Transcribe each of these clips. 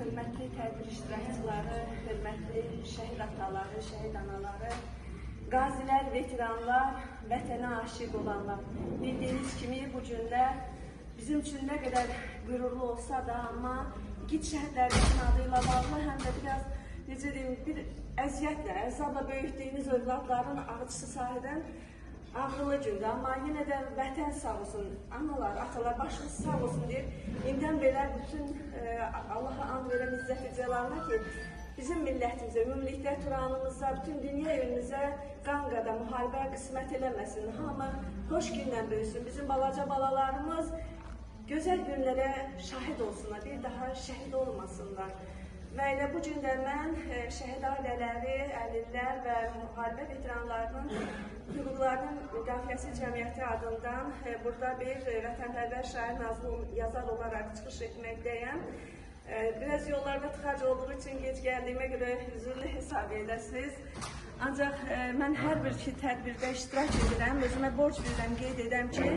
hörmətli tədbir iştirakçıları, hörmətli şəhid ataları, şəhid anaları, qazilər, veteranlar, vətənə aşiq olanlar. Bildiyiniz kimi bu günlər bizim üçün nə qədər qürurlu olsa da, amma igid şəhidlərimizin adıyla bağlı həm də biraz, necə deyim, bir əziyyətlə, əzabla böyütdüyümüz övladların ağrısı sahədən ağrılı gündür. Amma yenə də vətən sağ olsun, analar, atalar, başınız sağ olsun deyir. İndən belə bütün Allah'a and verəm izzət-i cəlalına ki, bizim millətimizə, ümumilikdə Turanımıza, bütün dünya evimizə qan qada müharibə qismət eləməsin. Hamı xoş günlə böyüsün. Bizim balaca balalarımız gözəl günlərə şahid olsunlar, bir daha şəhid olmasınlar. Və elə bu gün də mən şəhid ailələri, əlillər və müharibə veteranlarının hüquqlarının müdafiəsi cəmiyyəti adından burada bir vətənpərvər şair, nazlı yazar olaraq çıxış etməkdəyəm. Biraz yollarda tıxac olduğu üçün gec gəldiyimə görə üzrlü hesab edəsiniz. Ancaq mən hər bir tədbirdə iştirak edirəm, özümə borc bilirəm, qeyd edəm ki,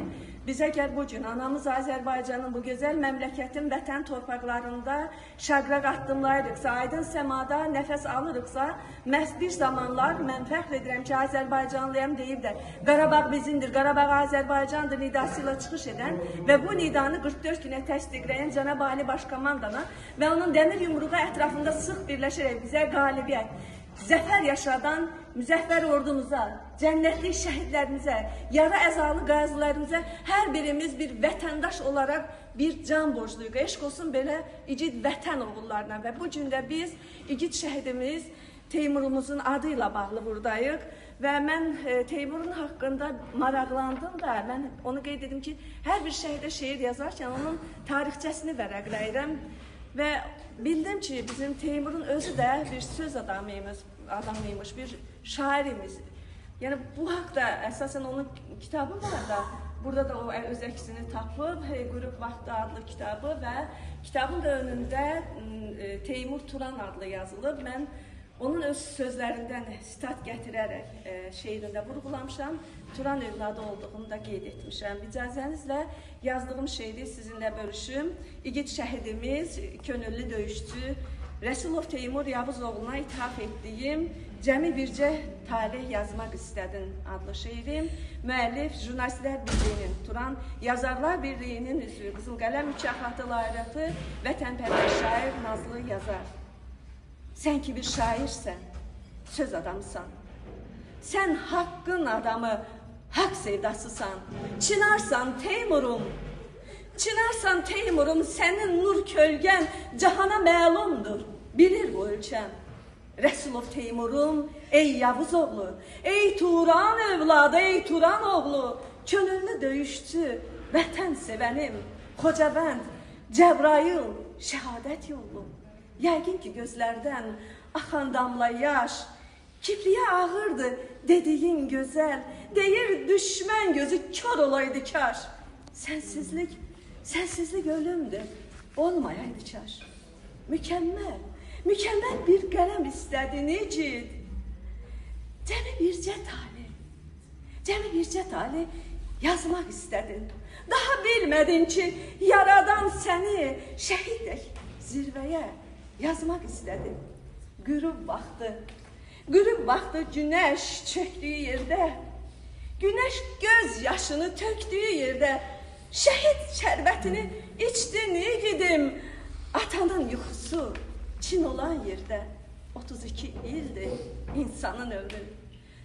biz əgər bu gün anamız Azərbaycanın bu gözəl məmləkətin vətən torpaqlarında şəqraq addımlayırıqsa, aydın səmada nəfəs alırıqsa, məhz bir zamanlar mən fəxr edirəm ki, Azərbaycanlıyam deyib də Qarabağ bizindir, Qarabağ Azərbaycandır nidası ilə çıxış edən və bu nidanı 44 günə təsdiqləyən Cənab Ali Başkomandana və onun dəmir yumruğu ətrafında sıx birləşərək bizə qalibiyyət, zəfər yaşadan müzəffər ordumuza, cənnətlik şəhidlərimizə, yara əzalı qazilərimizə hər birimiz bir vətəndaş olaraq bir can borcluyuq. Eşq olsun belə igid vətən oğullarına və bu gün də biz igid şəhidimiz Teymurumuzun adı ilə bağlı buradayıq və mən Teymurun haqqında maraqlandım da, mən onu qeyd edim ki, hər bir şəhidə şeir yazarkən onun tarixçəsini vərəqləyirəm. Və bildim ki, bizim Teymurun özü də bir söz adamıymış, bir şairimiz. Yəni bu haqda əsasən onun kitabı var da, burada da o öz əksini tapıb, Qürub Vaxtı adlı kitabı və kitabın da önündə Teymur Turan adlı yazılıb. Mən onun öz sözlərindən sitat gətirərək şeirində vurğulamışam. Turan evladı olduğunu da qeyd etmişəm. İcazənizlə yazdığım şeiri sizinlə bölüşüm. İgid şəhidimiz, könüllü döyüşçü Rəsulov Teymur Yavuzoğluna ithaf etdiyim Cəmi bircə tarix yazmaq istədin adlı şeirim. Müəllif Jurnalistlər Birliyinin, Turan Yazarlar Birliyinin üzvü, Qızıl Qələm mükafatı lauriyatı, vətənpərvər şair, nazlı yazar. Sən ki bir şairsən, söz adamısan. Sən haqqın adamı, haqq sevdasısan. Çınarsan Teymurum, çınarsan Teymurum, sənin nur kölgən cahana məlumdur, bilir bu ölkəm. Rəsulov Teymurum, ey Yavuzoğlu, ey Turan evladı, ey Turan oğlu, könüllü döyüşçü, vətən sevənim, Xocavənd, Cəbrayıl, şəhadət yolu. Yəqin ki, gözlərdən axan damla yaş, kipriyə ağırdı dediyin gözəl, deyir düşmən gözü kör olaydı kaş. Sənsizlik ölümdür, olmayaydı kaş. Mükəmməl bir qələm istədin igid. Cəmi bircə tali yazmaq istədin. Daha bilmədin ki, yaradan səni şəhid zirvəyə yazmaq istədim. Qürub vaxtı günəş çöktüyü yerdə, günəş göz yaşını tökdüyü yerdə, şəhid şərbətini içdin igidim. Atanın yuxusu Çin olan yerdə 32 ildir insanın ömrü.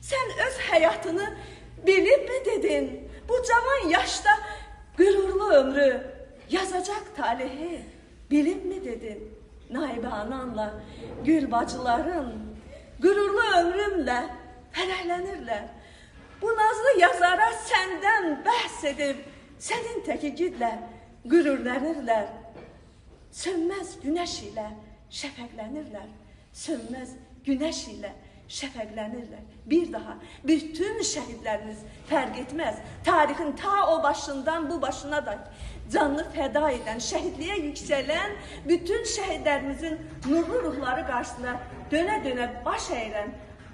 Sən öz həyatını bilib mi dedin? Bu cavan yaşda qürurlu ömrü yazacaq talihi bilib mi dedin? Naibə ananla, gül bacıların, qürurlu ömrümlə fərəhlənirlər. Bu nazlı yazara səndən bəhs edib, sənin tək igidlə qürurlənirlər. Sönməz günəş ilə şəfəqlənirlər, sönməz günəş ilə şəfəqlənirlər. Bir daha, bütün şəhidlərimiz fərq etməz, tarixin ta o başından bu başına da canlı fəda edən, şəhidliyə yüksələn, bütün şəhidlərimizin nurlu ruhları qarşısında dönə-dönə baş əyilən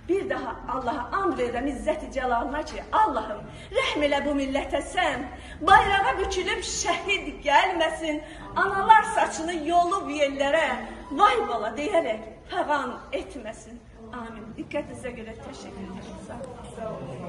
Bir daha Allah'a and verəm İzzət-i Cəlalına ki, Allahım, rəhm elə bu millətə sən, bayrağa bükülüb şəhid gəlməsin, analar saçını yolub yerlərə, vay bala deyərək fəğan etməsin. Amin. Diqqətinizə görə təşəkkür ederim. Sağ olun.